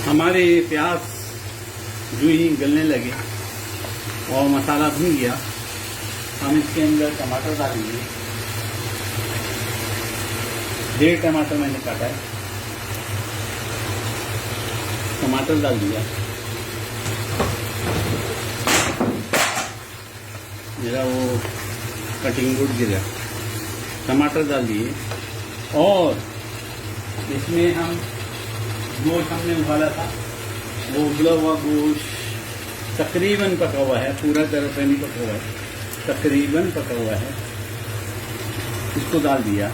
हमारे प्याज जो ही गलने लगे और मसाला भून गया, हम इसके अंदर टमाटर डालेंगे। 1.5 टमाटर मैंने काटा है, टमाटर डाल दिया। मेरा वो कटिंग बोर्ड गिरा, टमाटर डाल दिए। और इसमें हम गोश्त हमने उबाला था, वो उबला हुआ गोश्त तकरीबन पका हुआ है, पूरा तरह से नहीं पका हुआ है, तकरीबन पका हुआ है, इसको डाल दिया।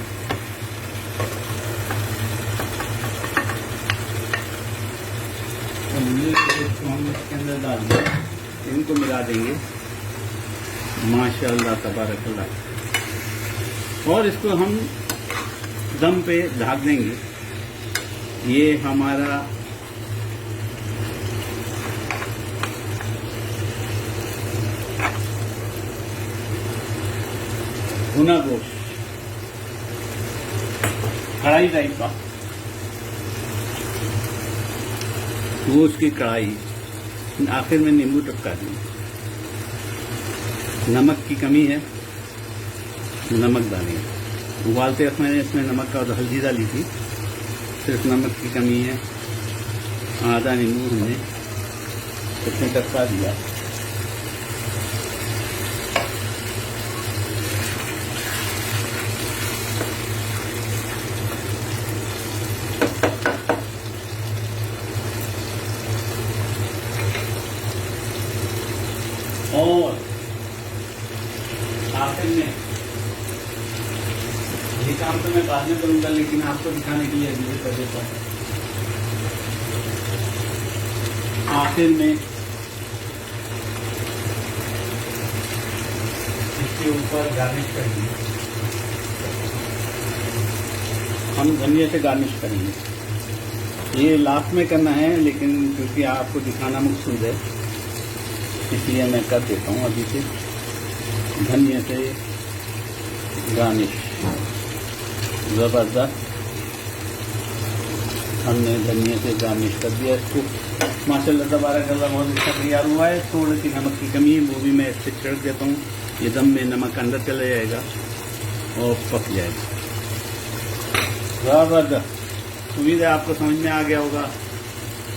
इसको हम इसके अंदर डाल दिया, इनको मिला देंगे। माशाअल्लाह तबारकल्लाह। और इसको हम दम पे ढक देंगे। ये हमारा भुना गोश्त, कढ़ाई टाइप का गोश्त की कढ़ाई। आखिर में नींबू टपका देंगे। नमक की कमी है, नमक डालेंगे। उबालते वक्त मैंने इसमें नमक और हल्दी डाली थी, सिर्फ नमक की कमी है। आधा नींबू हमने इसमें टपका दिया। और आखिर में ये काम तो मैं बाद में करूंगा, लेकिन आपको दिखाने के लिए अभी कर देता हूँ। आखिर में इसके ऊपर गार्निश करेंगे, हम धनिया से गार्निश करेंगे। ये लास्ट में करना है, लेकिन क्योंकि आपको दिखाना मकसूद है इसलिए मैं कर देता हूँ अभी से। धनिया से गार्निश ज़बरदस्त, हमने धनिया से गार्निश कर दिया इसको। माशाल्लाह तबारकल्लाह बहुत अच्छा तैयार हुआ है। थोड़ी सी नमक की कमी है, वो भी मैं इससे छिड़क देता हूँ। ये दम में नमक अंदर चला जाएगा और पक जाएगा। ज़बरदस्त। उम्मीद है आपको समझ में आ गया होगा।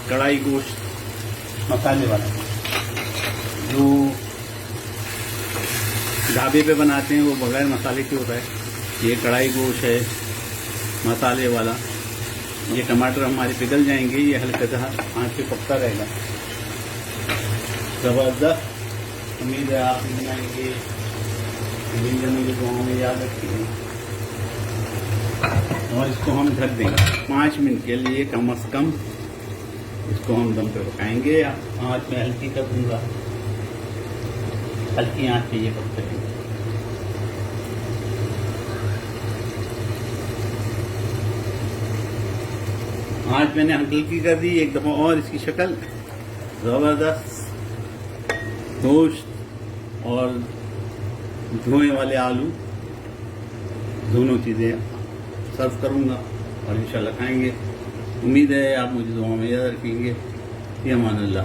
कढ़ाई गोश्त मसाले वाला जो ढाबे पे बनाते हैं वो बगैर मसाले के होता है। ये कढ़ाई गोश्त है मसाले वाला। ये टमाटर हमारे पिघल जाएंगे, ये हल्का सा आँच पे पकता रहेगा। ज़बरदस्त। उम्मीद है आप बनाएंगे, मेरे गाँव में याद रखिए। और इसको हम ढक देंगे 5 मिनट के लिए कम से कम। इसको हम दम पे पकाएंगे। आँच में हल्की कर दूंगा, हल्की आँच पे ये पकते हैं। आज मैंने हल्की कर दी एक दफ़ा और। इसकी शक्ल ज़बरदस्त। गोश्त और धुएं वाले आलू दोनों चीज़ें सर्व करूँगा और इंशाल्लाह खाएंगे। उम्मीद है आप मुझे दुआ में याद रखेंगे। फ़ी अमान अल्लाह।